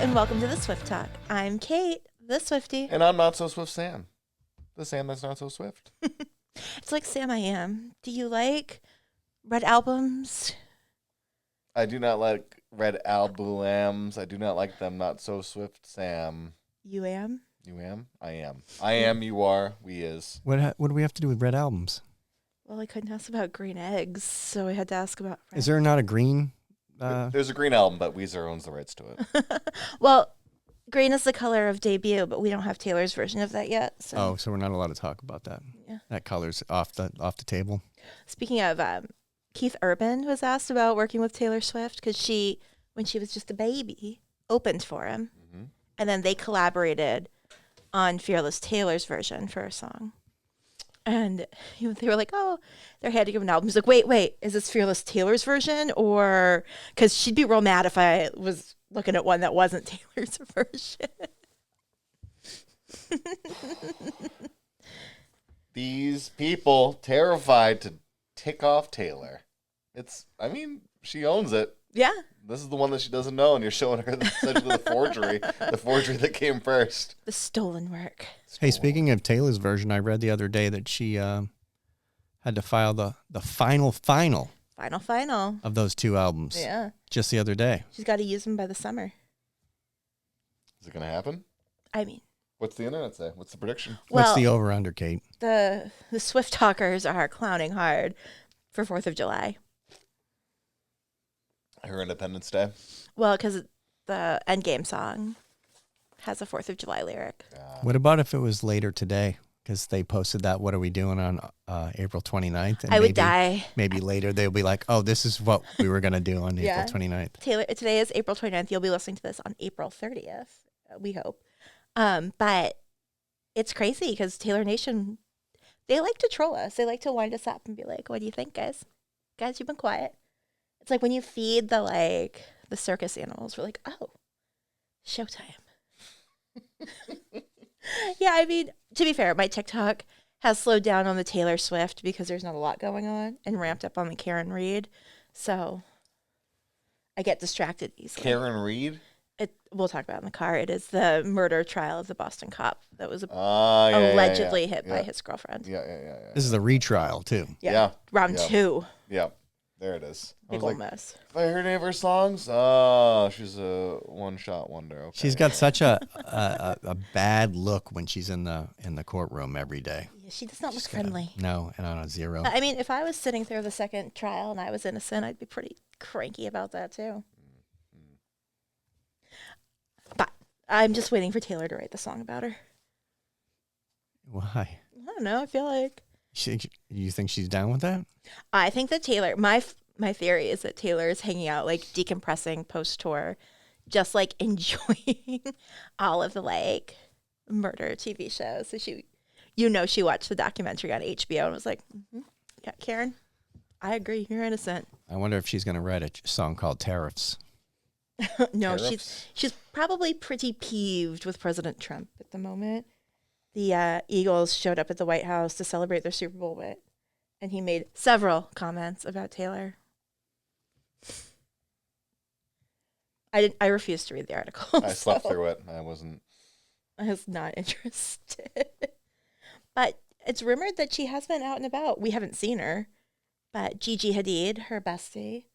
and welcome to the Swift Talk. I'm Kate, the Swiftie. And I'm Not So Swift Sam. The Sam that's not so swift. It's like Sam I Am. Do you like red albums? I do not like red albums. I do not like them not so swift Sam. You am? You am? I am. I am, you are, we is. What do we have to do with red albums? Well, I couldn't ask about green eggs, so I had to ask about red. Is there not a green? There's a green album, but Weezer owns the rights to it. Well, green is the color of debut, but we don't have Taylor's version of that yet. So. So we're not allowed to talk about that. Yeah. That color's off the table. Speaking of, Keith Urban was asked about working with Taylor Swift because she, when she was just a baby, opened for him. Mm-hmm. And then they collaborated on Fearless Taylor's version for a song. And they were like, oh, they had to give an album. He's like, wait, is this Fearless Taylor's version? Or, because she'd be real mad if I was looking at one that wasn't Taylor's version. These people terrified to tick off Taylor. She owns it. Yeah. This is the one that she doesn't know, and you're showing her essentially the forgery that came first. The stolen work. Hey, speaking of Taylor's version, I read the other day that she had to file the final Final. of those two albums. Yeah. Just the other day. She's got to use them by the summer. Is it going to happen? I mean. What's the internet say? What's the prediction? What's the over-under, Kate? The Swift talkers are clowning hard for 4th of July. Her Independence Day? Well, because the Endgame song has a 4th of July lyric. What about if it was later today? Because they posted that, what are we doing on April 29th? And I would die. Maybe later they'll be like, oh, this is what we were going to do on April 29th. Taylor, today is April 29th. You'll be listening to this on April 30th, we hope. But it's crazy because Taylor Nation, they like to troll us. They like to wind us up and be like, what do you think, guys? Guys, you've been quiet. It's like when you feed the circus animals, we're like, oh, showtime. Yeah, I mean, to be fair, my TikTok has slowed down on the Taylor Swift because there's not a lot going on and ramped up on the Karen Reed. So I get distracted easily. Karen Reed? We'll talk about it in the car. It is the murder trial of the Boston cop that was allegedly hit by his girlfriend. Yeah. This is the retrial, too. Yeah. Round 2. Yeah. There it is. Big old mess. Have I heard any of her songs? Oh, she's a one-shot wonder. Okay. She's got such a bad look when she's in the courtroom every day. Yeah, she does not look friendly. No, and on a zero. I mean, if I was sitting through the second trial and I was innocent, I'd be pretty cranky about that too. But I'm just waiting for Taylor to write the song about her. Why? I don't know. I feel like... You think she's down with that? I think that Taylor, my theory is that Taylor is hanging out, decompressing post-tour, just, enjoying all of the, murder TV shows. So she watched the documentary on HBO and was like, yeah, Karen, I agree. You're innocent. I wonder if she's going to write a song called Tariffs. No, she's probably pretty peeved with President Trump at the moment. The Eagles showed up at the White House to celebrate their Super Bowl win, and he made several comments about Taylor. I refused to read the article. I slept through it. I was not interested. But it's rumored that she has been out and about. We haven't seen her, but Gigi Hadid, her bestie,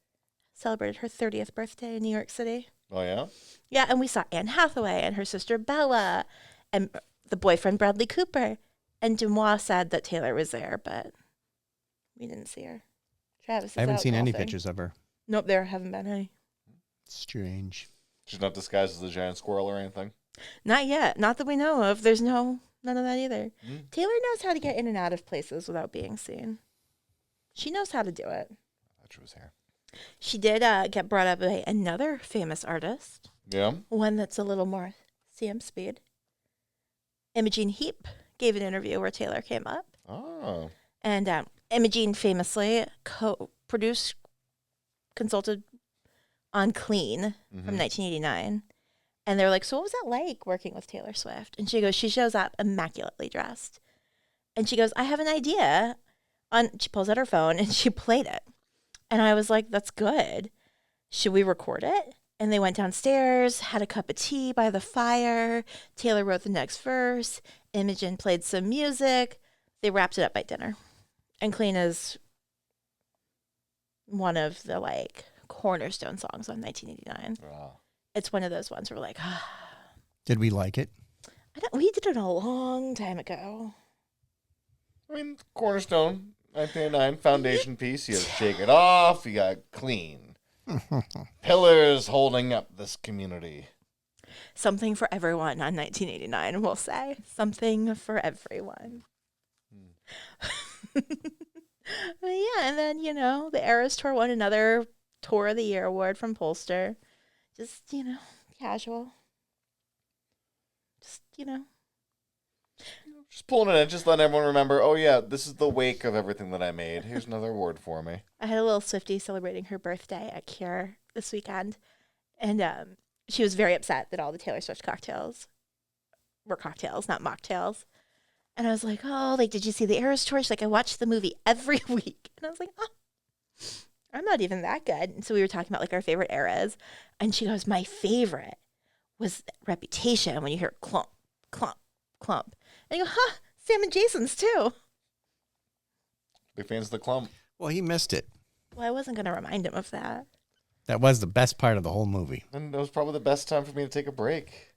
celebrated her 30th birthday in New York City. Oh, yeah? Yeah, and we saw Anne Hathaway and her sister Bella and the boyfriend Bradley Cooper. And Dumois said that Taylor was there, but we didn't see her. Travis is I haven't out seen any golfing. pictures of her. Nope, there haven't been any. Strange. She's not disguised as a giant squirrel or anything? Not yet. Not that we know of. There's none of that either. Taylor knows how to get in and out of places without being seen. She knows how to do it. I thought she was here. She did get brought up by another famous artist. Yeah? One that's a little more CM speed. Imogen Heap gave an interview where Taylor came up. Oh. And Imogen famously consulted on Clean from 1989. And they were like, so what was that like working with Taylor Swift? And she goes, she shows up immaculately dressed. And she goes, I have an idea. She pulls out her phone and she played it. And I was like, that's good. Should we record it? And they went downstairs, had a cup of tea by the fire. Taylor wrote the next verse. Imogen played some music. They wrapped it up by dinner. And Clean is one of the like cornerstone songs on 1989. Wow. It's one of those ones where we're like, Did we like it? we did it a long time ago. I mean, Cornerstone, 1989, foundation piece. You have Shake It Off. You got Clean. Pillars holding up this community. Something for everyone on 1989, we'll say. Something for everyone. But yeah, and then, the Eras Tour won another Tour of the Year award from Polster. Just, casual. Just, Just pulling it in, just letting everyone remember, oh yeah, this is the wake of everything that I made. Here's another award for me. I had a little Swiftie celebrating her birthday at Cure this weekend. And she was very upset that all the Taylor Swift cocktails were cocktails, not mocktails. And I was like, oh, did you see the Eras Tour? She's like, I watched the movie every week. And I was like, oh, I'm not even that good. And so we were talking about our favorite eras. And she goes, my favorite was Reputation, when you hear clump, clump, clump. And you go, Sam and Jason's too. Big fans of the clump. Well, he missed it. Well, I wasn't going to remind him of that. That was the best part of the whole movie. And it was probably the best time for me to take a break.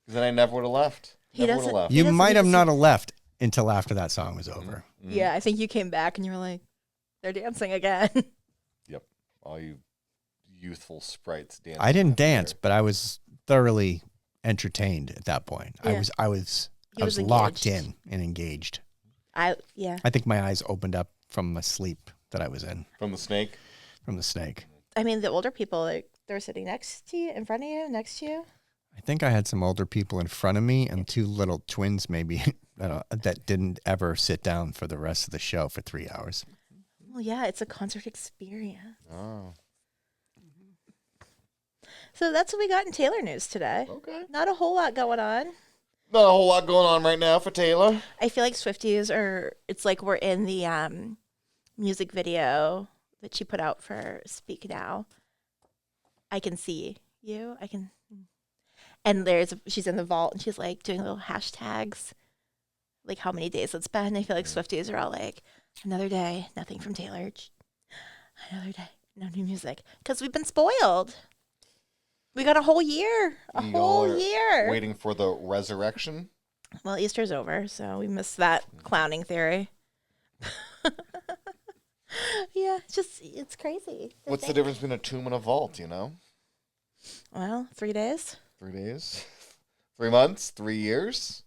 Because then I never would have left. Never would have left. You doesn't might need have to not have left until after that song was over. Yeah, I think you came back and you were like, they're dancing again. Yep. All you youthful sprites dancing. I didn't out there. dance, but I was thoroughly entertained at that point. Yeah. I was He was locked engaged. in and engaged. Yeah. I think my eyes opened up from the sleep that I was in From the snake? from the snake. I mean, the older people, they were sitting next to you, in front of you, next to you. I think I had some older people in front of me and two little twins maybe that didn't ever sit down for the rest of the show for 3 hours. Well, yeah, it's a concert experience. Oh. So that's what we got in Taylor news today. Okay. Not a whole lot going on. Not a whole lot going on right now for Taylor. I feel like Swifties it's like we're in the music video that she put out for Speak Now. I can see you. And she's in the vault and she's like doing little hashtags, like how many days it's been. I feel like Swifties are all like, another day, nothing from Taylor. Another day, no new music. Because we've been spoiled. We got a whole year. Waiting for the resurrection. Well, Easter's over, so we missed that clowning theory. Yeah, it's crazy. What's the difference between a tomb and a vault, Well, 3 days. 3 days? 3 months? 3 years?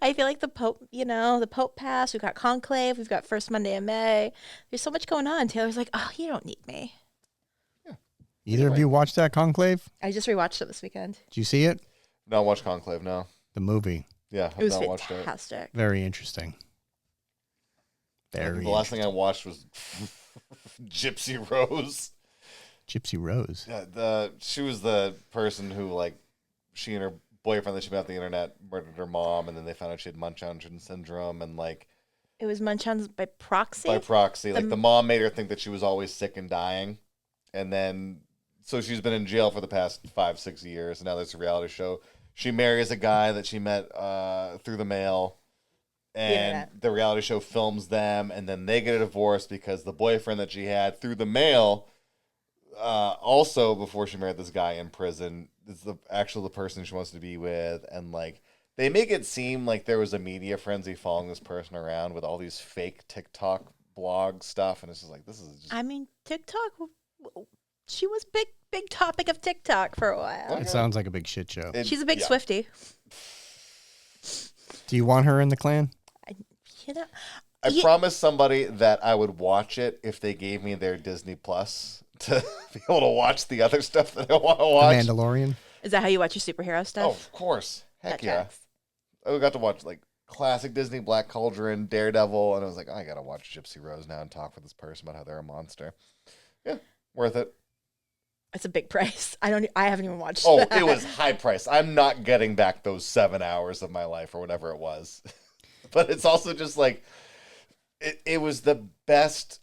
I feel like the Pope, the Pope passed. We've got Conclave. We've got First Monday in May. There's so much going on. Taylor's like, oh, you don't need me. Either of you watched that Conclave? I just rewatched it this weekend. Did you see it? No, watch Conclave now. The movie. Yeah, It I've was not watched it. fantastic. Very interesting. The last thing I watched was Gypsy Rose. Gypsy Rose. Yeah, she was the person who, she and her boyfriend that she met on the internet murdered her mom, and then they found out she had Munchausen syndrome, and It was Munchausen by proxy. by proxy, the mom made her think that she was always sick and dying, and then so she's been in jail for the past 5-6 years, and now there's a reality show. She marries a guy that she met through the mail. And the reality show films them, and then they get a divorce because the boyfriend that she had through the mail, also before she married this guy in prison, is the person she wants to be with, and they make it seem like there was a media frenzy following this person around with all these fake TikTok blog stuff, and it's just this is just. I mean, TikTok. She was big topic of TikTok for a while. It sounds like a big shit show. She's a big Swiftie. Do you want her in the clan? I promised somebody that I would watch it if they gave me their Disney Plus to be able to watch the other stuff that I want to watch. The Mandalorian? Is that how you watch your superhero Oh, stuff? of course. Heck That yeah. tracks. I got to watch classic Disney, Black Cauldron, Daredevil, and I was like, I gotta watch Gypsy Rose now and talk with this person about how they're a monster. Yeah, worth it. It's a big price. I haven't even watched Oh, that. it was high price. I'm not getting back those 7 hours of my life or whatever it was. But it's also just it was the best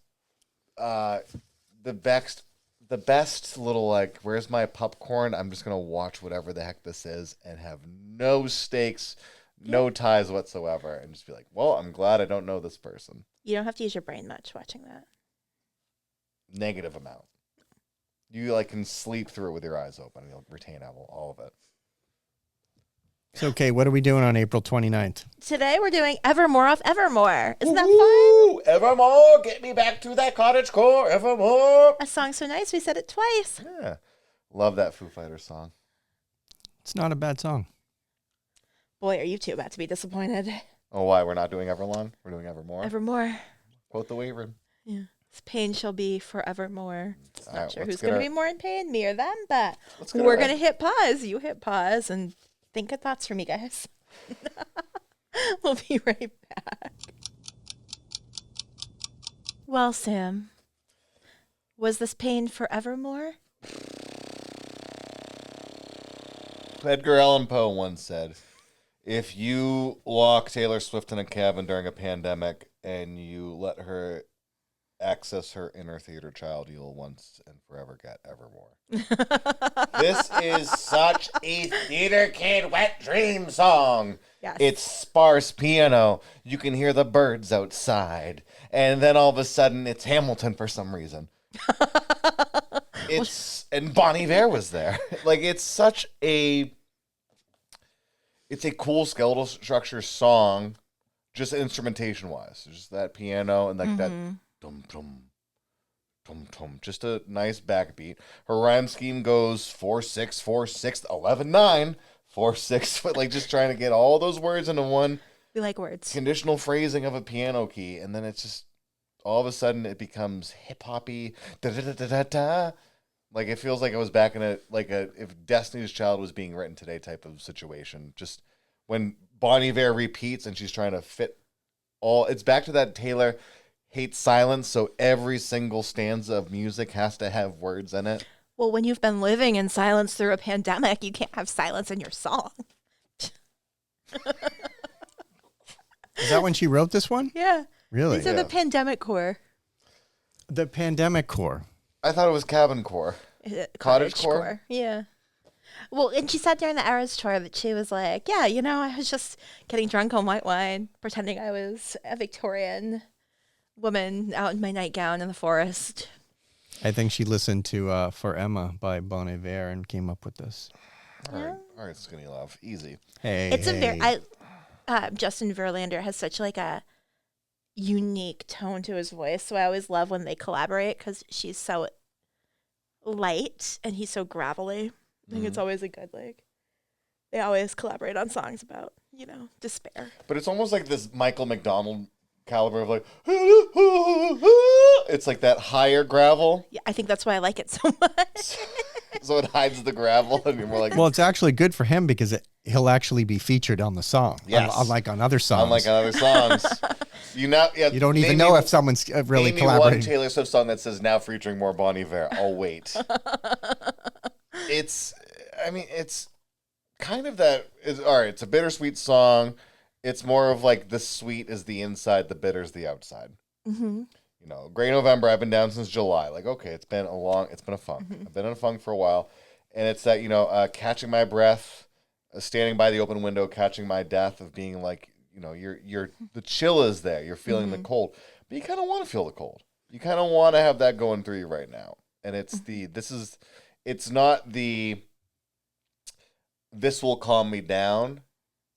the best little, like, where's my popcorn? I'm just going to watch whatever the heck this is and have no stakes, no ties whatsoever. And just be like, well, I'm glad I don't know this person. You don't have to use your brain much watching that. Negative amount. You, like, can sleep through it with your eyes open and you'll retain all of it. So, okay, what are we doing on April 29th? Today we're doing Evermore off Evermore. Isn't that fun? Evermore, get me back to that cottagecore, Evermore. A song so nice we said it twice. Yeah. Love that Foo Fighters song. It's not a bad song. Boy, are you two about to be disappointed. Oh, why? We're not doing Everlong? We're doing Evermore? Evermore. Quote the Waver. Yeah. This pain shall be forevermore. Not right, sure who's going to be more in pain, me or them, but we're going to hit pause. You hit pause and think of thoughts for me, guys. We'll be right back. Well, Sam, was this pain forevermore? Edgar Allan Poe once said, if you lock Taylor Swift in a cabin during a pandemic and you let her access her inner theater child, you'll once and forever get Evermore. This is such a theater kid wet dream song. Yes. It's sparse piano. You can hear the birds outside. And then all of a sudden it's Hamilton for some reason. And Bon Iver was there. Like, it's a cool skeletal structure song, just instrumentation wise. Just that piano and like that dum dum dum dum. Just a nice backbeat. Her rhyme scheme goes 4-6, 4-6, 11-9, 4-6, like just trying to get all those words into one. We like words. Conditional phrasing of a piano key, and then it's just all of a sudden it becomes hip hoppy. Da da da da da da. Like, it feels like I was back in if Destiny's Child was being written today type of situation. Just when Bon Iver repeats and she's trying to fit it's back to that Taylor hates silence, so every single stanza of music has to have words in it. Well, when you've been living in silence through a pandemic, you can't have silence in your song. Is that when she wrote this one? Yeah. Really? These are the pandemic core. The pandemic core. I thought it was cabin core. Cottage core? Yeah. Well, and she said during the Eras tour that she was like, yeah, I was just getting drunk on white wine, pretending I was a Victorian woman out in my nightgown in the forest. I think she listened to For Emma by Bon Iver and came up with this. All right, Skinny Love. Easy. Hey, it's a very... Justin Verlander has such like a unique tone to his voice, so I always love when they collaborate because she's so light and he's so gravelly. I think it's always a good, they always collaborate on songs about, despair. But it's almost like this Michael McDonald caliber of it's like that higher gravel. Yeah, I think that's why I like it so much. So it hides the gravel and you're more like... Well, it's actually good for him because he'll actually be featured on the song. Yes. Unlike on other songs. Unlike on other songs. You don't even know if someone's really collaborating. One Taylor Swift song that says now featuring more Bon Iver. I'll wait. It's kind of that. All right, it's a bittersweet song. It's more of like the sweet is the inside, the bitter's the outside. Mm-hmm. Gray November, I've been down since July. Like, okay, it's been a funk. I've been in a funk for a while. And it's that, catching my breath, standing by the open window, catching my death of being like, you're the chill is there. You're feeling the cold. But you kind of want to feel the cold. You kind of want to have that going through you right now. And it's not the, this will calm me down.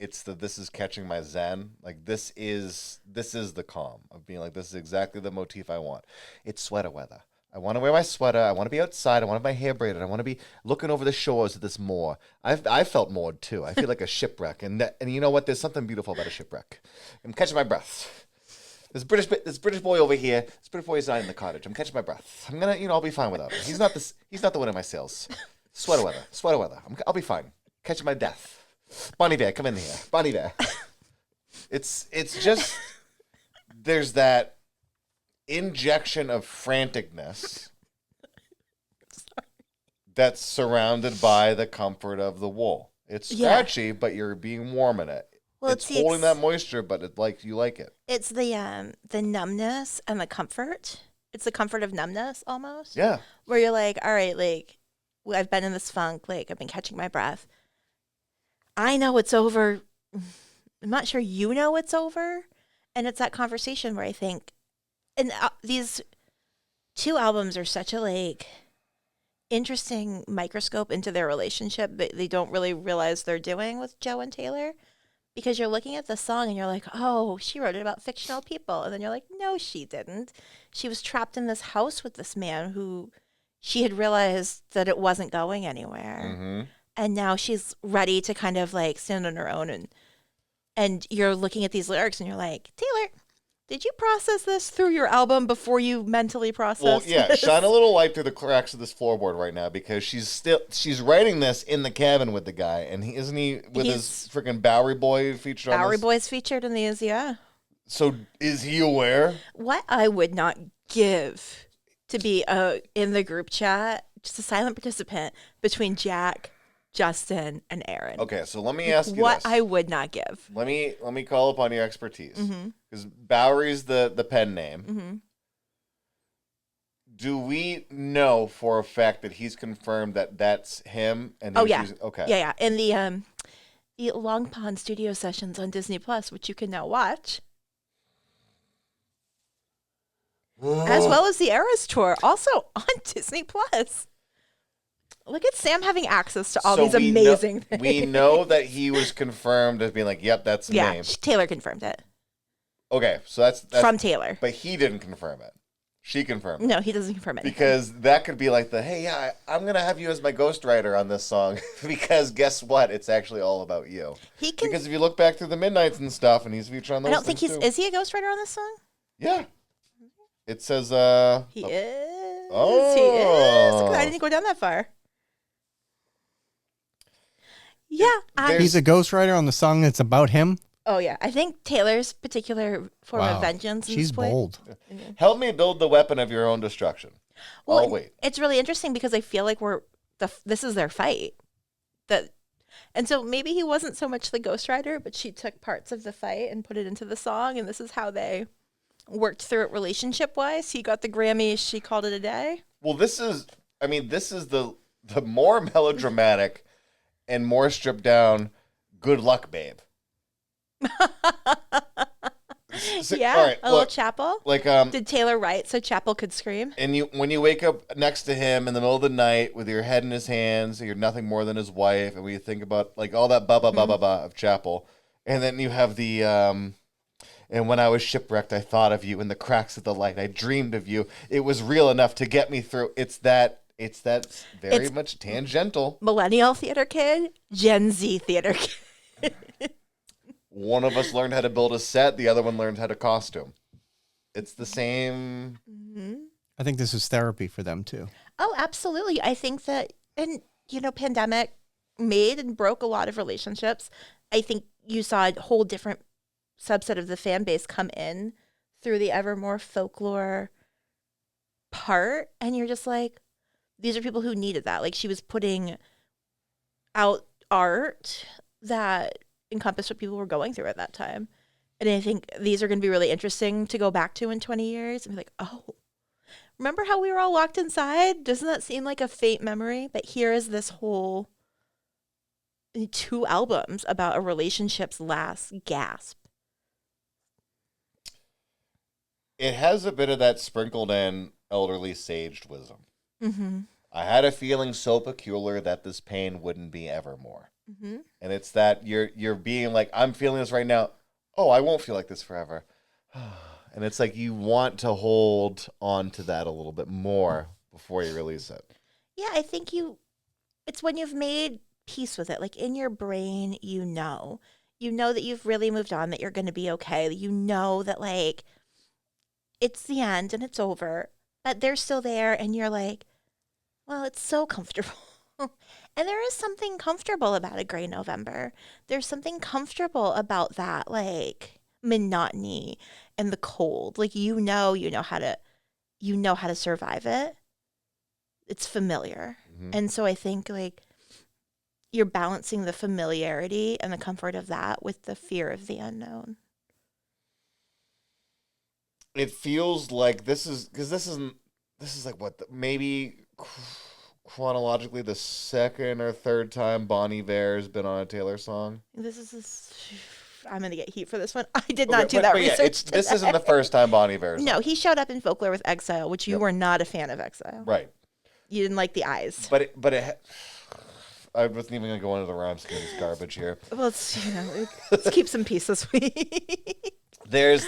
It's this is catching my zen. Like, this is the calm of being like, this is exactly the motif I want. It's sweater weather. I want to wear my sweater. I want to be outside. I want to have my hair braided. I want to be looking over the shores of this moor. I felt moored too. I feel like a shipwreck. And you know what? There's something beautiful about a shipwreck. I'm catching my breath. This British boy over here. This British boy is not in the cottage. I'm catching my breath. I'm gonna, I'll be fine without him. He's not the one in my sails. Sweater weather. I'll be fine. Catching my death. Bon Iver, come in here. Bon Iver. It's just, there's that injection of franticness that's surrounded by the comfort of the wool. It's scratchy, but you're being warm in it. Well, it's holding that moisture, but you like it. It's the numbness and the comfort it's the comfort of numbness almost. Yeah. Where you're like, all right, like, I've been in this funk, like, I've been catching my breath. I know it's over. I'm not sure you know it's over. And it's that conversation where I think, and these two albums are such a, like, interesting microscope into their relationship that they don't really realize they're doing with Joe and Taylor. Because you're looking at the song and you're like, oh, she wrote it about fictional people. And then you're like, no, she didn't. She was trapped in this house with this man who she had realized that it wasn't going anywhere. Mm-hmm. And now she's ready to kind of like stand on her own. And you're looking at these lyrics and you're like, Taylor, did you process this through your album before you mentally processed this? Shine a little light through the cracks of this floorboard right now, because she's writing this in the cabin with the guy, and isn't he with his freaking Bowery Boy featured on this? Bowery Boy's featured in these, yeah. So is he aware? What I would not give to be in the group chat, just a silent participant between Jack, Justin, and Aaron. Okay, so let me ask you what this. I would not give. Let me call upon your expertise, Mm-hmm. because Bowery's the pen name. Mm-hmm. Do we know for a fact that he's confirmed that that's him? And Oh, he's yeah. Okay. Yeah. In the Long Pond studio sessions on Disney Plus, which you can now watch, as well as the Eras tour, also on Disney Plus. Look at Sam having access to all these amazing things. We know that he was confirmed as being like, yep, that's the name. Taylor confirmed it. Okay, so that's from Taylor. But he didn't confirm it. She confirmed it. No, he doesn't confirm it. Because that could be like I'm going to have you as my ghostwriter on this song, because guess what? It's actually all about you. Because if you look back through the Midnights and stuff, and he's featured on those I don't think too. is he a ghostwriter on this song? Yeah. It says, He is. Oh. He is. I didn't go down that far. Yeah. He's a ghostwriter on the song that's about him? Oh, yeah. I think Taylor's particular form of vengeance. She's bold. Help me build the weapon of your own destruction. Well, I'll wait. It's really interesting because I feel like this is their fight. And so maybe he wasn't so much the ghostwriter, but she took parts of the fight and put it into the song, and this is how they worked through it relationship-wise. He got the Grammy. She called it a day. Well, this is the more melodramatic and more stripped down Good Luck Babe. Yeah, all right, little Chapel. Like, did Taylor write so Chapel could scream? And when you wake up next to him in the middle of the night with your head in his hands, you're nothing more than his wife, and we think about like all that ba ba ba ba ba of Chapel, and then you have the and when I was shipwrecked, I thought of you in the cracks of the light. I dreamed of you. It was real enough to get me through. It's very much tangential. Millennial theater kid, Gen Z theater kid. One of us learned how to build a set. The other one learned how to costume. It's the same. Mm-hmm. I think this is therapy for them, too. Oh, absolutely. I think that, and, pandemic made and broke a lot of relationships. I think you saw a whole different subset of the fan base come in through the Evermore folklore part. And you're just like, these are people who needed that. Like, she was putting out art that encompassed what people were going through at that time. And I think these are going to be really interesting to go back to in 20 years and be like, oh, remember how we were all locked inside? Doesn't that seem like a faint memory? But here is this whole 2 albums about a relationship's last gasp. It has a bit of that sprinkled in elderly saged wisdom. Mm-hmm. I had a feeling so peculiar that this pain wouldn't be evermore. Mm-hmm. And it's that you're being like, I'm feeling this right now. Oh, I won't feel like this forever. And it's like you want to hold on to that a little bit more before you release it. Yeah, I think it's when you've made peace with it. Like in your brain, you know that you've really moved on, that you're going to be okay. You know that like it's the end and it's over, but they're still there and you're like, well, it's so comfortable. And there is something comfortable about a gray November. There's something comfortable about that, like monotony and the cold. Like you know how to survive it. It's familiar. Mm-hmm. And so I think like you're balancing the familiarity and the comfort of that with the fear of the unknown. it feels like this is because this is like what maybe chronologically the second or third time Bon Iver has been on a Taylor song. I'm gonna get heat for this one. I did not do that research. Yeah, this isn't the first time Bon Iver. No, he showed up in Folklore with Exile, which you were not a fan of Exile. Right. You didn't like the eyes. But I wasn't even gonna go into the rhyme scheme's garbage here. Well, let's keep some peace this week. There's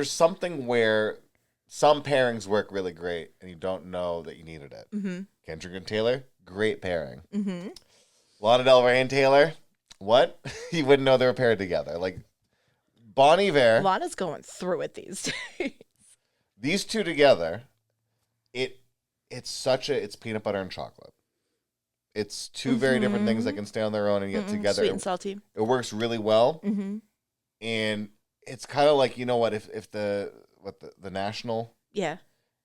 something where some pairings work really great, and you don't know that you needed it. Mm-hmm. Kendrick and Taylor, great pairing. Mm-hmm. Lana Del Rey and Taylor, what? You wouldn't know they were paired together. Like Bon Iver. Lana's going through it these days. These two together, it's peanut butter and chocolate. It's two very different things that can stay on their own and get together. Sweet and salty. It works really well. Mm-hmm. And it's kind of like, you know what, if the National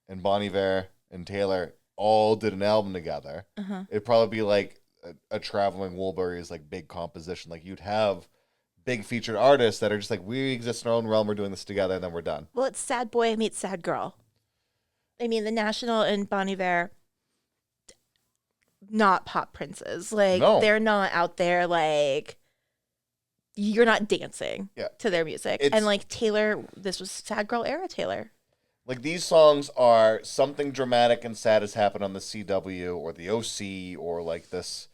and Bon Iver and Taylor all did an album together, it'd probably be like a Traveling Wilburys like big composition. Like you'd have big featured artists that are just like, we exist in our own realm, we're doing this together, and then we're done. Well, it's Sad Boy meets Sad Girl. I mean, the National and Bon Iver, not pop princes. Like, they're not out there, like, you're not dancing to their music. And, like, Taylor, this was Sad Girl era Taylor. Like, these songs are something dramatic and sad has happened on the CW or the OC or, like, this,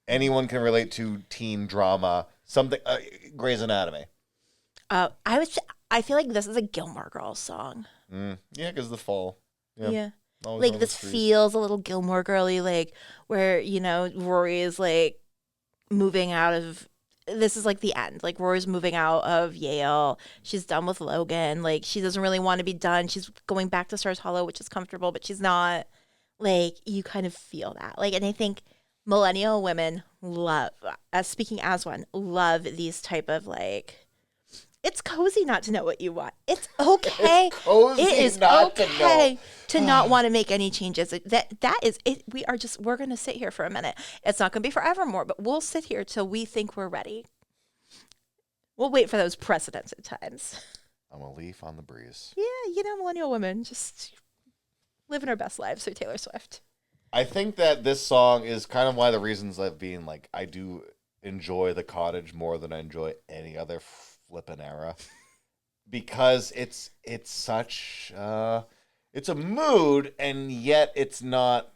anyone can relate to teen drama, something, Grey's Anatomy. I feel like this is a Gilmore Girls song. Yeah, because the fall. Yeah. Like, this feels a little Gilmore Girly, like, where, you know, Rory is, like, moving out of, this is, like, the end. Like, Rory's moving out of Yale. She's done with Logan. Like, she doesn't really want to be done. She's going back to Stars Hollow, which is comfortable, but she's not. Like, you kind of feel that. Like, and I think millennial women love, speaking as one, love these type of, like, it's cozy not to know what you want. It's okay. It's cozy it is not okay to not want to make any changes. That is it. We're gonna sit here for a minute. It's not gonna be for evermore, but we'll sit here till we think we're ready. We'll wait for those precedented times. I'm a leaf on the breeze. Yeah, you know, millennial women just living our best lives through Taylor Swift. I think that this song is kind of one of the reasons I've been like, I do enjoy The Cottage more than I enjoy any other flippin' era, because it's such it's a mood, and yet it's not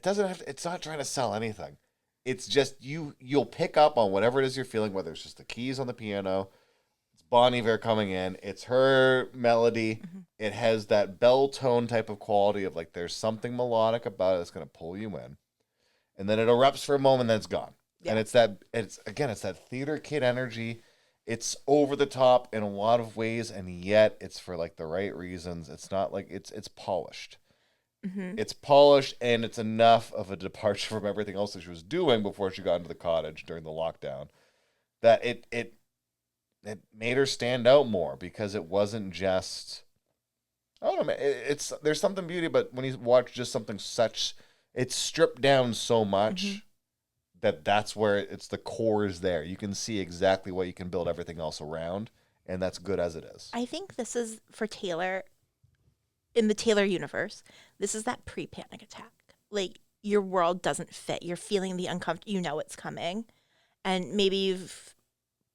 trying to sell anything. It's just you'll pick up on whatever it is you're feeling, whether it's just the keys on the piano, it's Bon Iver coming in, it's her melody, it has that bell tone type of quality of like there's something melodic about it that's going to pull you in, and then it erupts for a moment, then it's gone. And it's that theater kid energy. It's over the top in a lot of ways, and yet it's for like the right reasons. It's not like it's polished. It's polished, and it's enough of a departure from everything else that she was doing before she got into the Cottage during the lockdown that it made her stand out more, because it wasn't just, I don't know, man, there's something beauty, but when you watch just something such, it's stripped down so much. That's where it's the core is there. You can see exactly what you can build everything else around, and that's good as it is. I think this is for Taylor, in the Taylor universe, this is that pre-panic attack. Like, your world doesn't fit. You're feeling the uncomfortable. You know it's coming. And maybe you've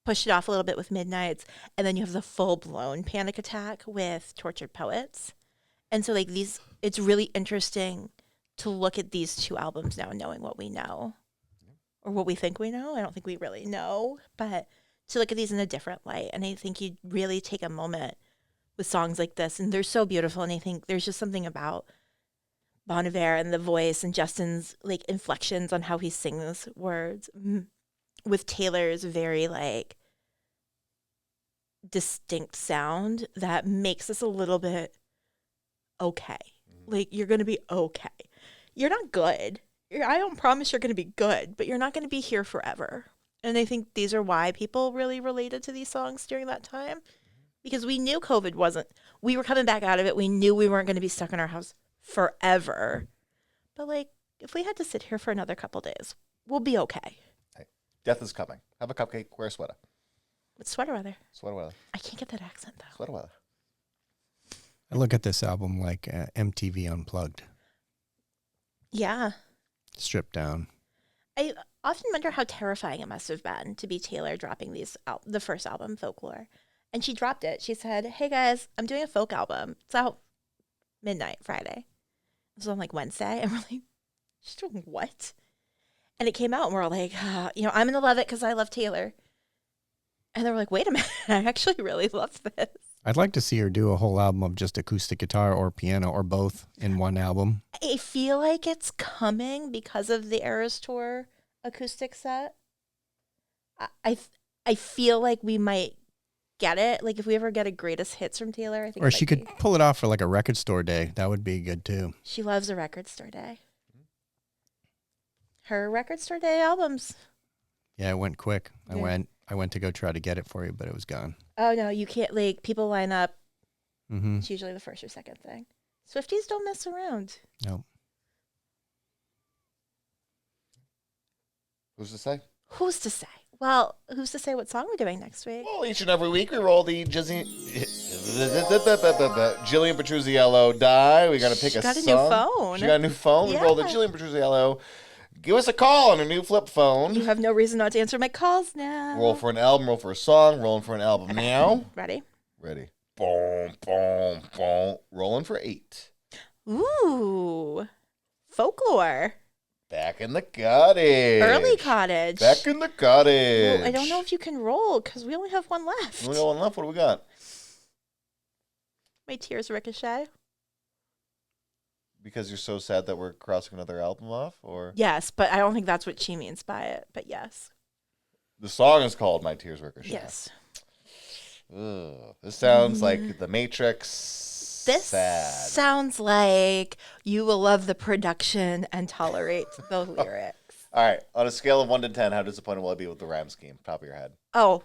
pushed it off a little bit with Midnights, and then you have the full-blown panic attack with Tortured Poets. And so, like, it's really interesting to look at these two albums now, knowing what we know. Or what we think we know. I don't think we really know, but to look at these in a different light. And I think you really take a moment with songs like this, and they're so beautiful. And I think there's just something about Bon Iver and the voice and Justin's like inflections on how he sings words with Taylor's very like distinct sound that makes us a little bit okay. Like, you're going to be okay. You're not good. I don't promise you're going to be good, but you're not going to be here forever. And I think these are why people really related to these songs during that time, because we knew COVID we were coming back out of it. We knew we weren't going to be stuck in our house forever. But like, if we had to sit here for another couple days, we'll be okay. Hey, death is coming. Have a cupcake, wear a sweater. It's sweater weather. Sweater weather. I can't get that accent though. Sweater weather. I look at this album like MTV Unplugged, Yeah. stripped down. I often wonder how terrifying it must have been to be Taylor dropping the first album, Folklore. And she dropped it. She said, "Hey guys, I'm doing a folk album. It's out midnight Friday." It was on like Wednesday. And we're like, she's doing what? And it came out and we're all like, I'm going to love it because I love Taylor. And they were like, wait a minute, I actually really love this. I'd like to see her do a whole album of just acoustic guitar or piano or both in one album. I feel like it's coming because of the Eras Tour acoustic set. I feel like we might get it. Like if we ever get a greatest hits from Taylor, I think. Or she could pull it off for like a record store day. That would be good too. She loves a record store day. Her record store day albums. Yeah, it went quick. Yeah. I went to go try to get it for you, but it was gone. Oh no, you can't. Like people line up. Mm-hmm. It's usually the first or second thing. Swifties don't mess around. No. Who's to say? Who's to say? Well, who's to say what song we're doing next week? Well, each and every week we roll the Jillian Petruzziello die. We got to pick a song. She got a new phone. She got a new phone. Yeah. We roll the Jillian Petruzziello. Give us a call on her new flip phone. You have no reason not to answer my calls now. Roll for an album, roll for a song, rolling for an album now. Ready? Ready. Boom, boom, boom. Rolling for 8. Ooh. Folklore. Back in the cottage. Early cottage. Back in the cottage. Well, I don't know if you can roll because we only have one left. We only got one left. What do we got? My tears ricochet. Because you're so sad that we're crossing another album off? Or Yes, but I don't think that's what she means by it. But yes. the song is called My Tears Ricochet. Yes. Ugh. This sounds like The Matrix. This sad. sounds like you will love the production and tolerate the lyrics. All right. On a scale of 1 to 10, how disappointed will I be with the rhyme scheme? Top of your head. Oh,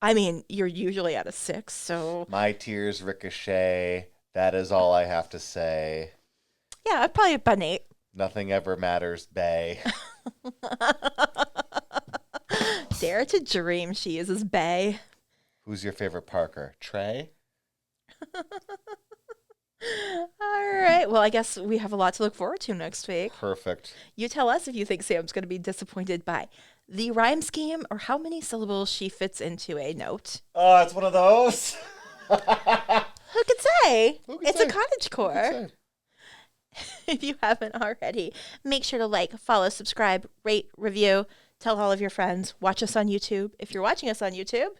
I mean, you're usually at a 6, so My tears ricochet. That is all I have to say. yeah, I'd probably about an 8. Nothing ever matters, bae. Dare to dream she uses Bay. Who's your favorite Parker? Trey? All right. Well, I guess we have a lot to look forward to next week. Perfect. You tell us if you think Sam's going to be disappointed by the rhyme scheme or how many syllables she fits into a note. Oh, it's one of those. Who could say? Who could It's say? a cottagecore. If you haven't already, make sure to like, follow, subscribe, rate, review, tell all of your friends, watch us on YouTube. If you're watching us on YouTube,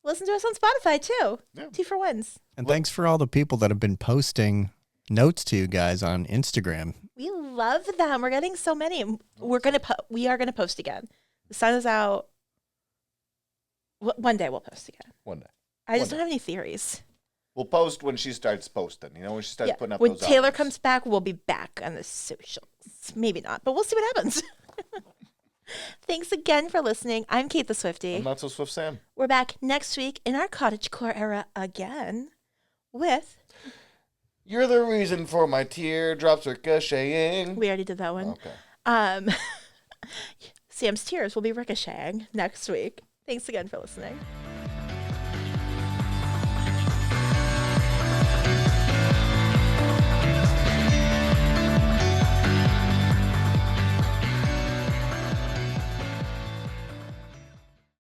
listen to us on Spotify too. Yeah. 2 for 1s. And thanks for all the people that have been posting notes to you guys on Instagram. We love them. We're getting so many. We are gonna post again. The sun is out. One day we'll post again. One day. I just One don't have any theories. We'll post when she starts posting. You know, when she starts putting up When those Taylor albums. comes back, we'll be back on the socials. Maybe not, but we'll see what happens. Thanks again for listening. I'm Kait the Swiftie. I'm Not So Swift Sam. We're back next week in our cottagecore era again with... You're the reason for my teardrops ricocheting. We already did that one. Okay. Sam's tears will be ricocheting next week. Thanks again for listening.